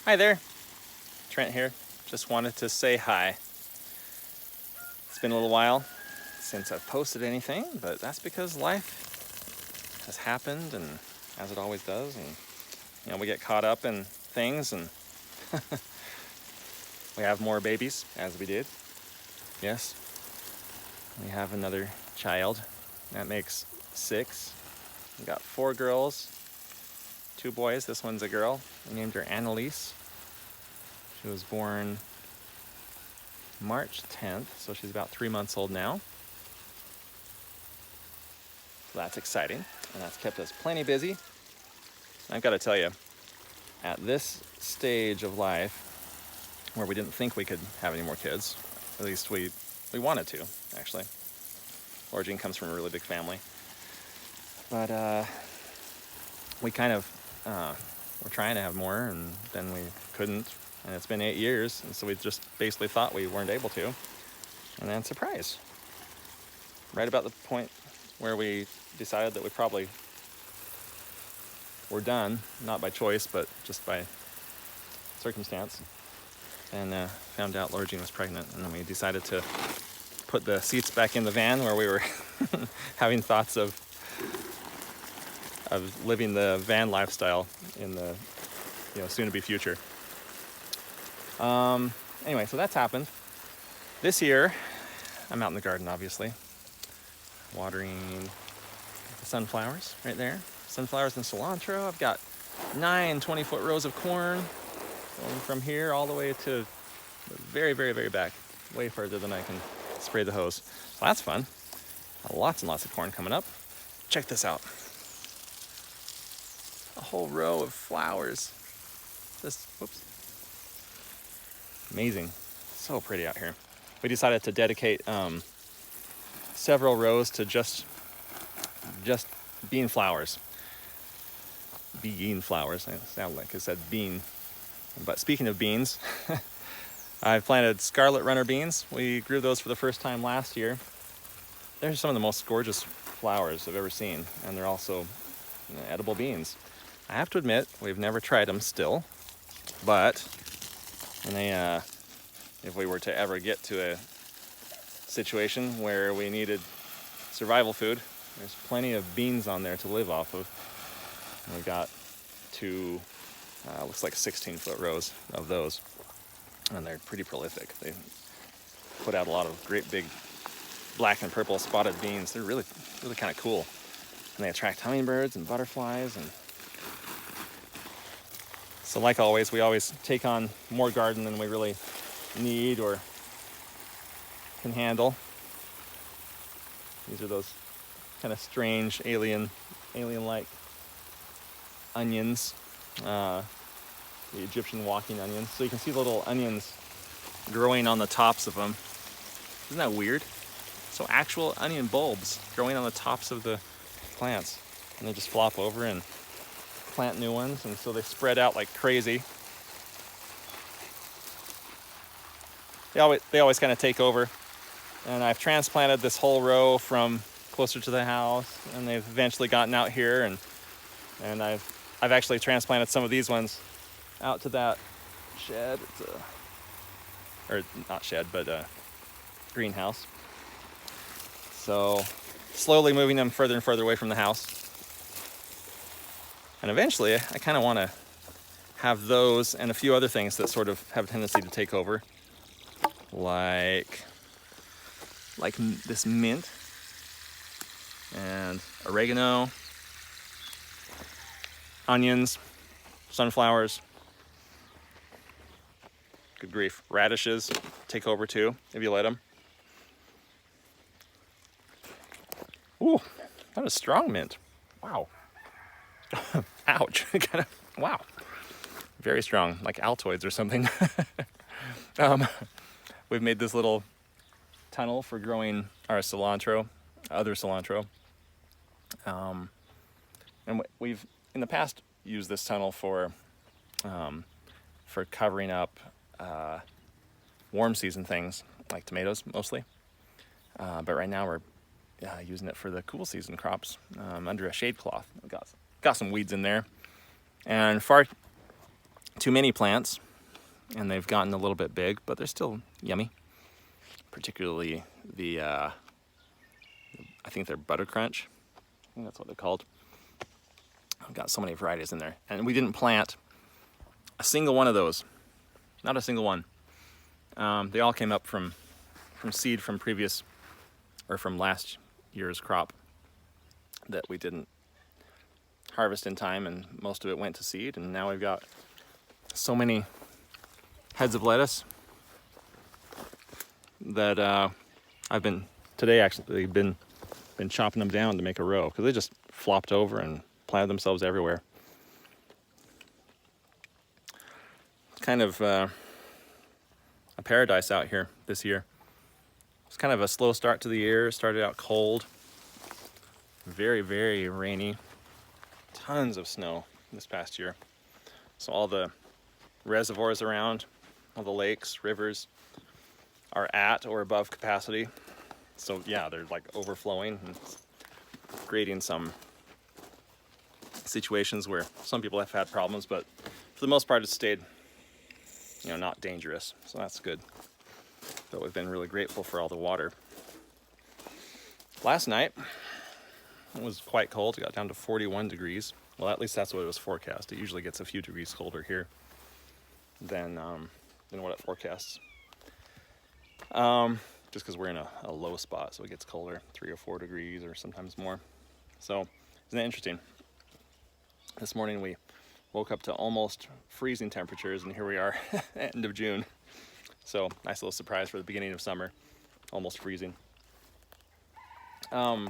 Hi there, Trent here. Just wanted to say hi. It's been a little while since I've posted anything, but that's because life has happened, and as it always does, and we get caught up in things, and we have more babies, as we did. Yes, we have another child. That makes 6. We got 4 girls, 2 boys. This one's a girl. We named her Annalise. She was born March 10th, so she's about 3 months old now. So that's exciting, and that's kept us plenty busy. I've got to tell you, at this stage of life, where we didn't think we could have any more kids, at least we wanted to, actually. Laura Jean comes from a really big family. But we kind of were trying to have more, and then we couldn't. And it's been 8 years, and so we just basically thought we weren't able to. And then surprise. Right about the point where we decided that we probably were done, not by choice, but just by circumstance. And found out Laura Jean was pregnant, and then we decided to put the seats back in the van where we were having thoughts of living the van lifestyle in the soon-to-be future. Anyway, so that's happened. This year, I'm out in the garden, obviously, watering the sunflowers right there. Sunflowers and cilantro. I've got 9 20-foot rows of corn going from here all the way to the very, very, very back, way further than I can spray the hose. So that's fun. Lots and lots of corn coming up. Check this out. A whole row of flowers. Whoops. Amazing. So pretty out here. We decided to dedicate several rows to just bean flowers. Bean flowers. I sound like I said bean. But speaking of beans, I've planted scarlet runner beans. We grew those for the first time last year. They're some of the most gorgeous flowers I've ever seen, and they're also edible beans. I have to admit, we've never tried them still, but if we were to ever get to a situation where we needed survival food, there's plenty of beans on there to live off of. And we got 2, looks like 16-foot rows of those, and they're pretty prolific. They put out a lot of great big black and purple spotted beans. They're really, really kind of cool, and they attract hummingbirds and butterflies. And so, like always, we always take on more garden than we really need or can handle. These are those kind of strange alien-like onions, the Egyptian walking onions. So you can see the little onions growing on the tops of them. Isn't that weird? So actual onion bulbs growing on the tops of the plants, and they just flop over and plant new ones, and so they spread out like crazy. They always kind of take over, and I've transplanted this whole row from closer to the house, and they've eventually gotten out here, and I've actually transplanted some of these ones out to that shed. Or not shed, but greenhouse. So slowly moving them further and further away from the house. And eventually I kind of want to have those and a few other things that sort of have a tendency to take over. Like this mint and oregano, onions, sunflowers. Good grief, radishes take over too, if you let them. Ooh, that is strong mint. Wow. Ouch. Wow. Very strong, like Altoids or something. We've made this little tunnel for growing our cilantro, other cilantro. And we've, in the past, used this tunnel for covering up warm season things, like tomatoes mostly. But right now we're using it for the cool season crops under a shade cloth. We've got some weeds in there. And far too many plants, and they've gotten a little bit big, but they're still yummy. Particularly the, I think they're Butter Crunch. I think that's what they're called. I've got so many varieties in there. And we didn't plant a single one of those. Not a single one. They all came up from seed from previous, or from last year's crop that we didn't harvest in time, and most of it went to seed, and now we've got so many heads of lettuce that I've been chopping them down to make a row, because they just flopped over and planted themselves everywhere. It's kind of a paradise out here this year. It's kind of a slow start to the year. It started out cold, very, very rainy, tons of snow this past year. So all the reservoirs around, all the lakes, rivers are at or above capacity. So yeah, they're like overflowing and creating some situations where some people have had problems, but for the most part it's stayed, not dangerous. So that's good. But we've been really grateful for all the water. Last night it was quite cold. It got down to 41 degrees. Well, at least that's what it was forecast. It usually gets a few degrees colder here than what it forecasts. Just because we're in a low spot, so it gets colder, 3 or 4 degrees or sometimes more. So isn't that interesting? This morning we woke up to almost freezing temperatures, and here we are end of June. So nice little surprise for the beginning of summer, almost freezing. I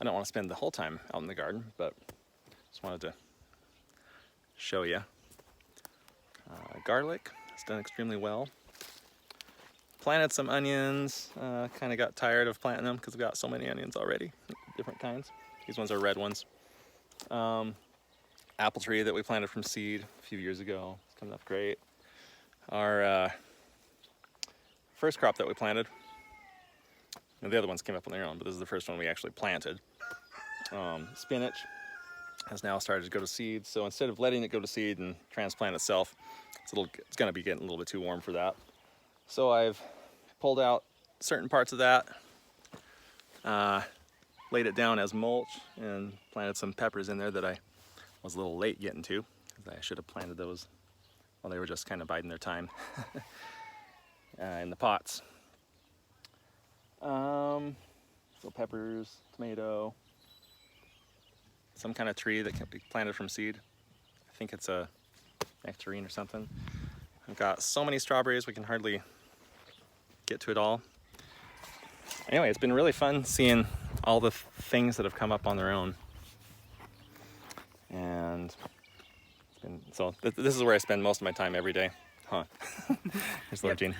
don't want to spend the whole time out in the garden, but just wanted to show you. Garlic has done extremely well. Planted some onions, kind of got tired of planting them because we've got so many onions already, different kinds. These ones are red ones. Apple tree that we planted from seed a few years ago. It's coming up great. Our first crop that we planted, and the other ones came up on their own, but this is the first one we actually planted. Spinach has now started to go to seed, so instead of letting it go to seed and transplant itself, it's going to be getting a little bit too warm for that. So I've pulled out certain parts of that, laid it down as mulch, and planted some peppers in there that I was a little late getting to, because I should have planted those while they were just kind of biding their time in the pots. So peppers, tomato, some kind of tree that can be planted from seed. I think it's a nectarine or something. I've got so many strawberries we can hardly get to it all. Anyway, it's been really fun seeing all the things that have come up on their own. And this is where I spend most of my time every day. Huh. Here's Laura Jean.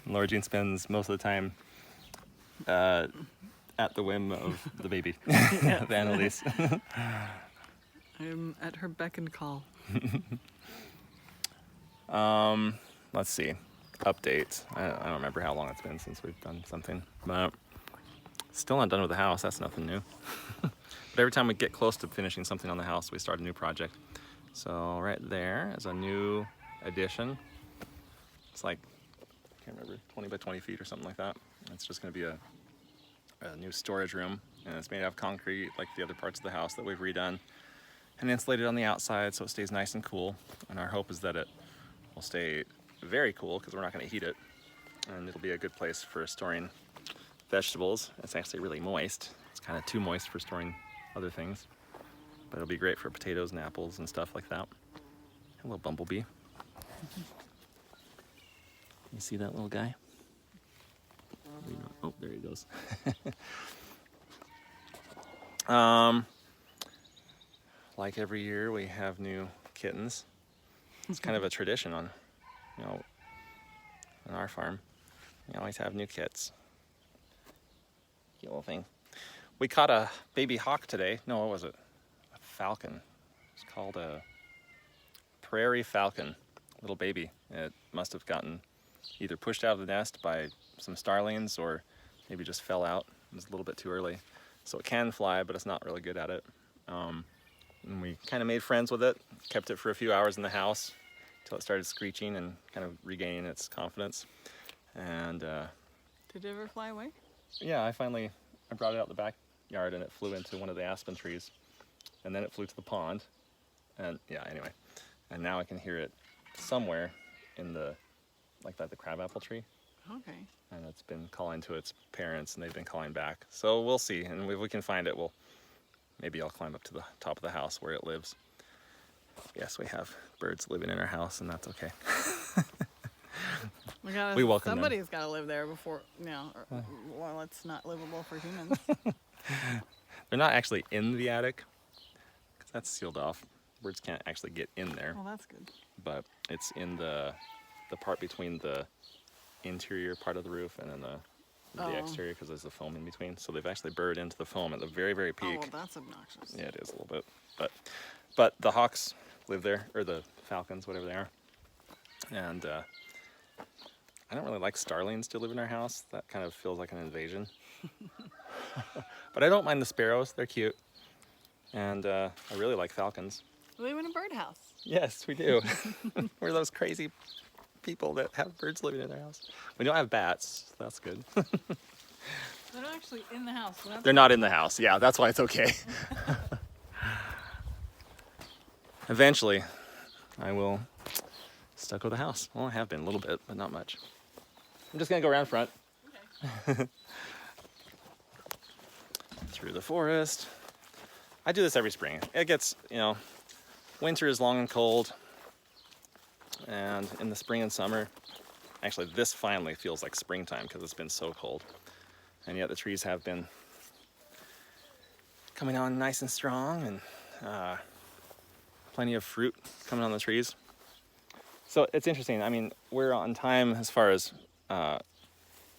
Laura Jean spends most of the time at the whim of the baby, the Annalise. I'm at her beck and call. Let's see. Updates. I don't remember how long it's been since we've done something, but still not done with the house. That's nothing new. But every time we get close to finishing something on the house, we start a new project. So right there is a new addition. It's like, I can't remember, 20 by 20 feet or something like that. It's just going to be a new storage room, and it's made out of concrete like the other parts of the house that we've redone, and insulated on the outside so it stays nice and cool. And our hope is that it will stay very cool, because we're not going to heat it, and it'll be a good place for storing vegetables. It's actually really moist. It's kind of too moist for storing other things, but it'll be great for potatoes and apples and stuff like that. Hello, bumblebee. You see that little guy? Oh, there he goes. Like every year, we have new kittens. It's kind of a tradition on our farm. We always have new kits. Cute little thing. We caught a baby hawk today. No, what was it? A falcon. It's called a prairie falcon. Little baby. It must have gotten either pushed out of the nest by some starlings, or maybe just fell out. It was a little bit too early. So it can fly, but it's not really good at it. And we kind of made friends with it, kept it for a few hours in the house until it started screeching and kind of regaining its confidence. And did it ever fly away? Yeah, I brought it out the backyard and it flew into one of the aspen trees. And then it flew to the pond. And yeah, anyway. And now I can hear it somewhere in the crabapple tree. Okay. And it's been calling to its parents and they've been calling back. So we'll see. And if we can find it, maybe I'll climb up to the top of the house where it lives. Yes, we have birds living in our house and that's okay. We welcome them. Somebody's got to live there before, well, it's not livable for humans. They're not actually in the attic because that's sealed off. Birds can't actually get in there. Well, that's good. But it's in the part between the interior part of the roof and then the exterior, because there's the foam in between. So they've actually burrowed into the foam at the very, very peak. Oh, well, that's obnoxious. Yeah, it is a little bit. But the hawks live there, or the falcons, whatever they are. And I don't really like starlings to live in our house. That kind of feels like an invasion. But I don't mind the sparrows. They're cute. And I really like falcons. We live in a birdhouse. Yes, we do. We're those crazy people that have birds living in their house. We don't have bats. So that's good. They're not actually in the house. So they're not in the house. Yeah, that's why it's okay. Eventually, I will stucco the house. Well, I have been a little bit, but not much. I'm just going to go around front. Okay. Through the forest. I do this every spring. It gets, winter is long and cold. And in the spring and summer, actually this finally feels like springtime because it's been so cold. And yet the trees have been coming on nice and strong and plenty of fruit coming on the trees. So it's interesting. I mean, we're on time as far as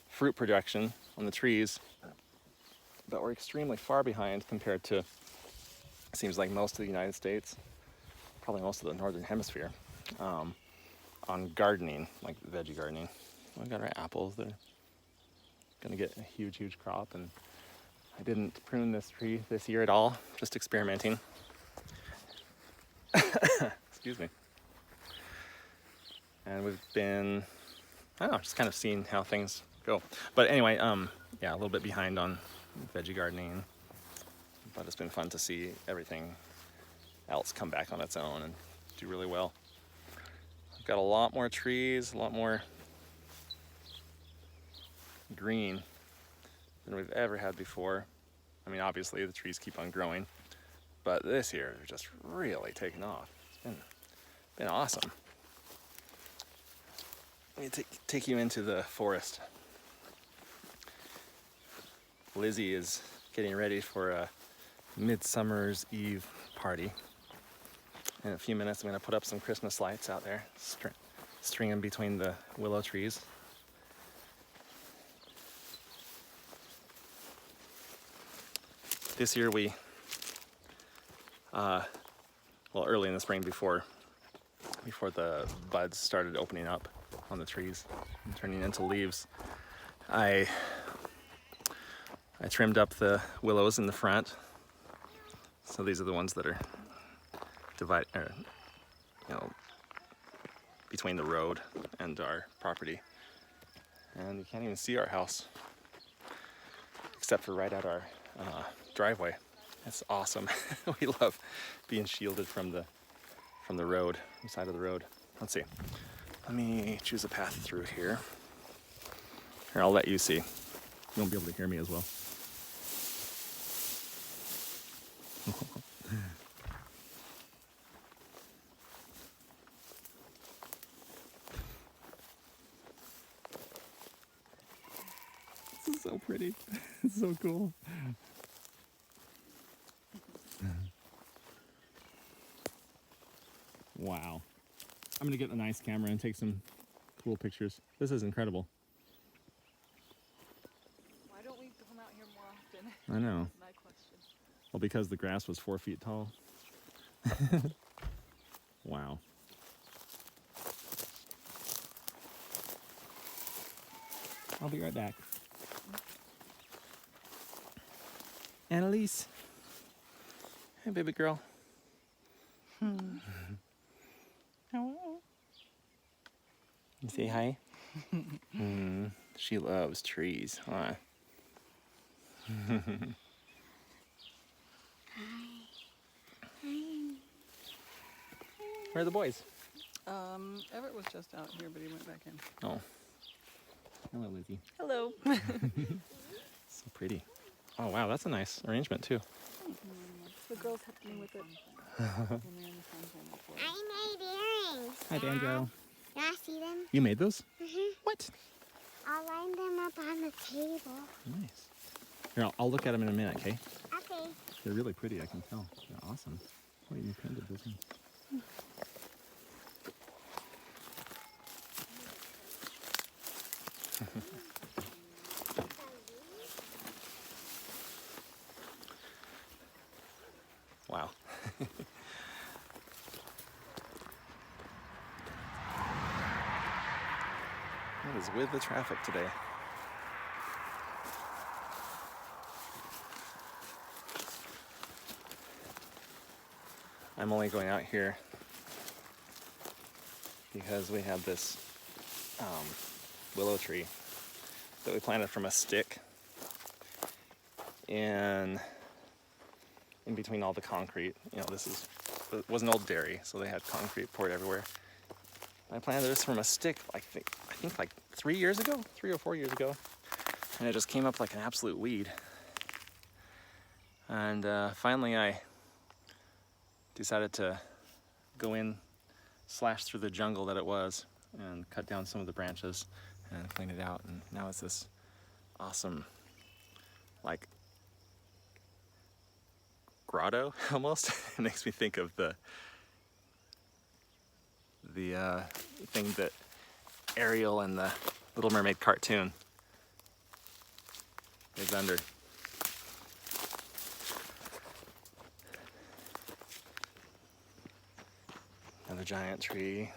fruit production on the trees, but we're extremely far behind compared to, it seems like, most of the United States, probably most of the Northern Hemisphere, on gardening, like veggie gardening. We've got our apples. They're gonna get a huge, huge crop. And I didn't prune this tree this year at all, just experimenting. Excuse me. And we've been, I don't know, just kind of seeing how things go. But anyway, yeah, a little bit behind on veggie gardening, but it's been fun to see everything else come back on its own and do really well. We've got a lot more trees, a lot more green than we've ever had before. I mean, obviously the trees keep on growing, but this year they're just really taking off. It's been awesome. Let me take you into the forest. Lizzie is getting ready for a Midsummer's Eve party. In a few minutes, I'm going to put up some Christmas lights out there, string them between the willow trees. This year early in the spring, before the buds started opening up on the trees and turning into leaves, I trimmed up the willows in the front. So these are the ones that are between the road and our property. And you can't even see our house except for right at our driveway. It's awesome. We love being shielded from the road, the side of the road. Let's see. Let me choose a path through here. Here, I'll let you see. You won't be able to hear me as well. This is so pretty. It's so cool. Wow. I'm gonna get a nice camera and take some cool pictures. This is incredible. Why don't we come out here more often? I know. My question. Well, because the grass was 4 feet tall. Wow. I'll be right back. Annalise. Hey, baby girl. Hello. You say hi? She loves trees, huh? Where are the boys? Everett was just out here, but he went back in. Oh. Hello, Lizzie. Hello. So pretty. Oh, wow, that's a nice arrangement, too. The girls helped me with it. I made earrings. Hi, Banjo. You want to see them? You made those? What? I'll line them up on the table. Nice. Here, I'll look at them in a minute, okay? Okay. They're really pretty, I can tell. They're awesome. Oh, you painted this one. Wow. What is with the traffic today? I'm only going out here because we had this willow tree that we planted from a stick in between all the concrete. You know, it was an old dairy, so they had concrete poured everywhere. I planted this from a stick, I think like 3 years ago, 3 or 4 years ago, and it just came up like an absolute weed. And finally I decided to go in, slash through the jungle that it was, and cut down some of the branches and clean it out. And now it's this awesome, like, grotto almost. It makes me think of the thing that Ariel in the Little Mermaid cartoon is under. Another giant tree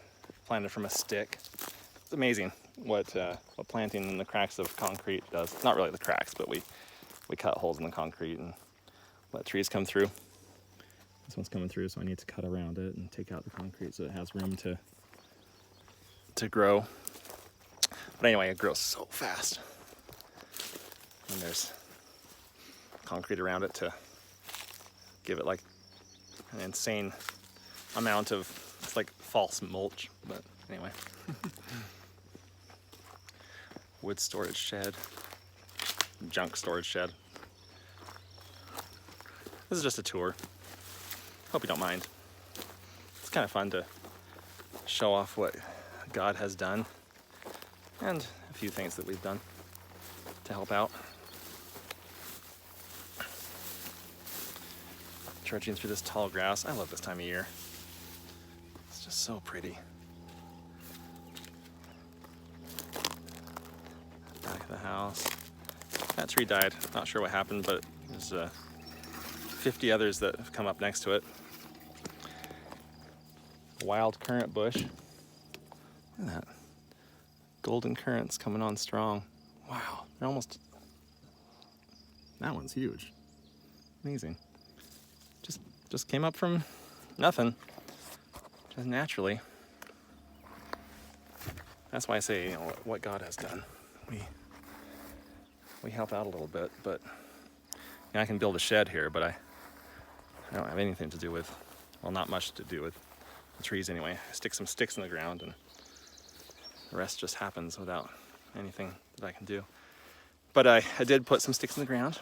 planted from a stick. It's amazing what planting in the cracks of concrete does. Not really the cracks, but we cut holes in the concrete and let trees come through. This one's coming through, so I need to cut around it and take out the concrete so it has room to grow. But anyway, it grows so fast. And there's concrete around it to give it like an insane amount of, it's like false mulch, but anyway. Wood storage shed, junk storage shed. This is just a tour. Hope you don't mind. It's kind of fun to show off what God has done and a few things that we've done to help out. Trudging through this tall grass. I love this time of year. It's just so pretty. Back of the house. That tree died. Not sure what happened, but there's 50 others that have come up next to it. Wild currant bush. Look at that. Golden currants coming on strong. Wow, they're almost... That one's huge. Amazing. Just came up from nothing. Just naturally. That's why I say, you know, what God has done. We help out a little bit, but you know, I can build a shed here, but I don't have anything to do with, well, not much to do with the trees anyway. I stick some sticks in the ground and the rest just happens without anything that I can do. But I did put some sticks in the ground.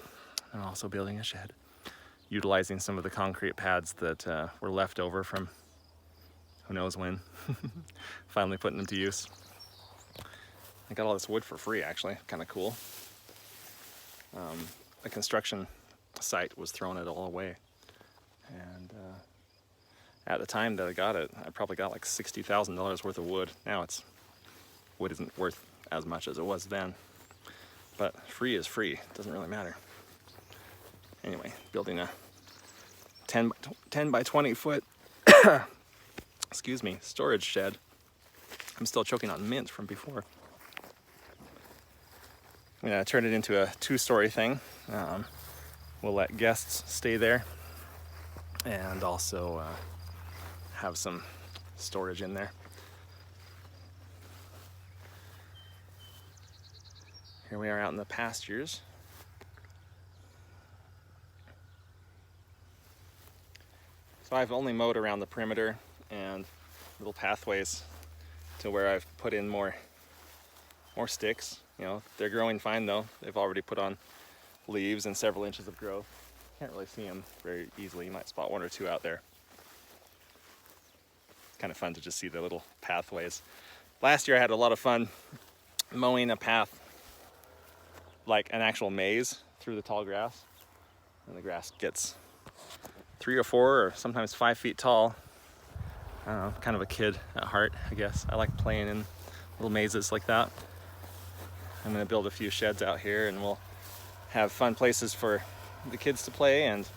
I'm also building a shed, utilizing some of the concrete pads that were left over from who knows when. Finally putting them to use. I got all this wood for free, actually. Kind of cool. The construction site was throwing it all away. And at the time that I got it, I probably got like $60,000 worth of wood. Now wood isn't worth as much as it was then. But free is free. It doesn't really matter. Anyway, building a 10 by 20 foot excuse me, storage shed. I'm still choking on mint from before. I'm gonna turn it into a 2-story thing. We'll let guests stay there, and also have some storage in there. Here we are out in the pastures. So I've only mowed around the perimeter and little pathways to where I've put in more sticks. You know, they're growing fine though. They've already put on leaves and several inches of growth. Can't really see them very easily. You might spot one or two out there. It's kind of fun to just see the little pathways. Last year I had a lot of fun mowing a path like an actual maze through the tall grass. And the grass gets 3 or 4 or sometimes 5 feet tall. I don't know, kind of a kid at heart, I guess. I like playing in little mazes like that. I'm gonna build a few sheds out here and we'll have fun places for the kids to play and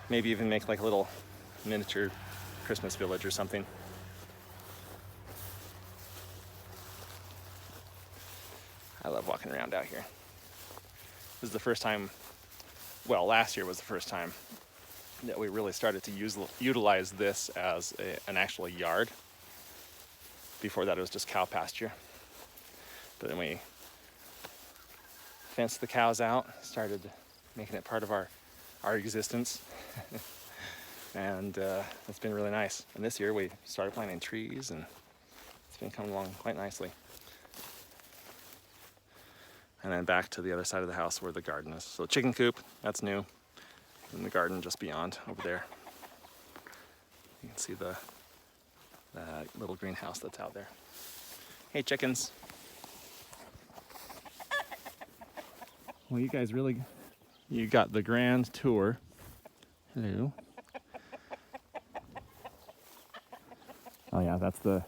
maybe even make like a little miniature Christmas village or something. I love walking around out here. This is the first time, well, last year was the first time that we really started to utilize this as an actual yard. Before that it was just cow pasture. But then we fenced the cows out, started making it part of our existence. And it's been really nice. And this year we started planting trees and it's been coming along quite nicely. And then back to the other side of the house where the garden is. So chicken coop, that's new. And the garden just beyond over there. You can see the little greenhouse that's out there. Hey chickens. Well, you guys really, you got the grand tour. Hello. Oh yeah, that's the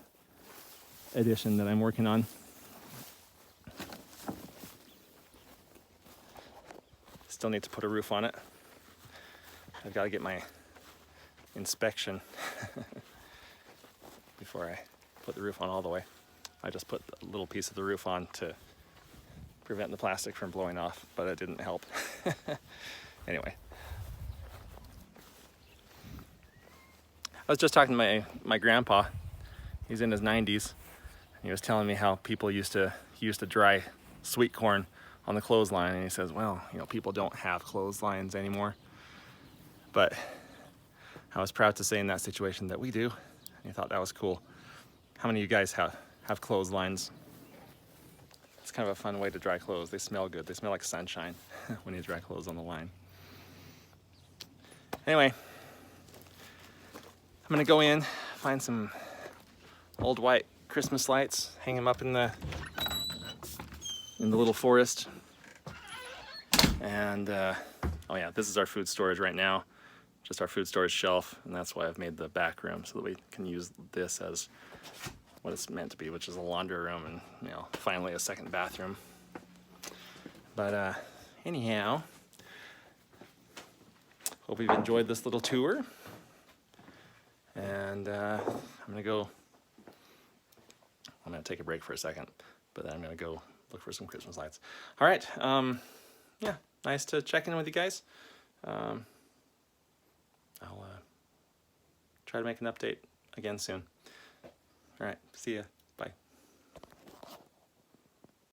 edition that I'm working on. Still need to put a roof on it. I've got to get my inspection before I put the roof on all the way. I just put a little piece of the roof on to prevent the plastic from blowing off, but it didn't help. Anyway. I was just talking to my grandpa. He's in his 90s. He was telling me how people used to dry sweet corn on the clothesline, and he says, well, you know, people don't have clotheslines anymore. But I was proud to say in that situation that we do. And I thought that was cool. How many of you guys have clotheslines? It's kind of a fun way to dry clothes. They smell good. They smell like sunshine when you dry clothes on the line. Anyway, I'm gonna go in, find some old white Christmas lights, hang them up in the little forest. And oh yeah, this is our food storage right now. Just our food storage shelf, and that's why I've made the back room so that we can use this as what it's meant to be, which is a laundry room and, you know, finally a second bathroom. But anyhow, hope you've enjoyed this little tour. And I'm gonna take a break for a second, but then I'm gonna go look for some Christmas lights. All right, yeah, nice to check in with you guys. I'll try to make an update again soon. All right, see ya.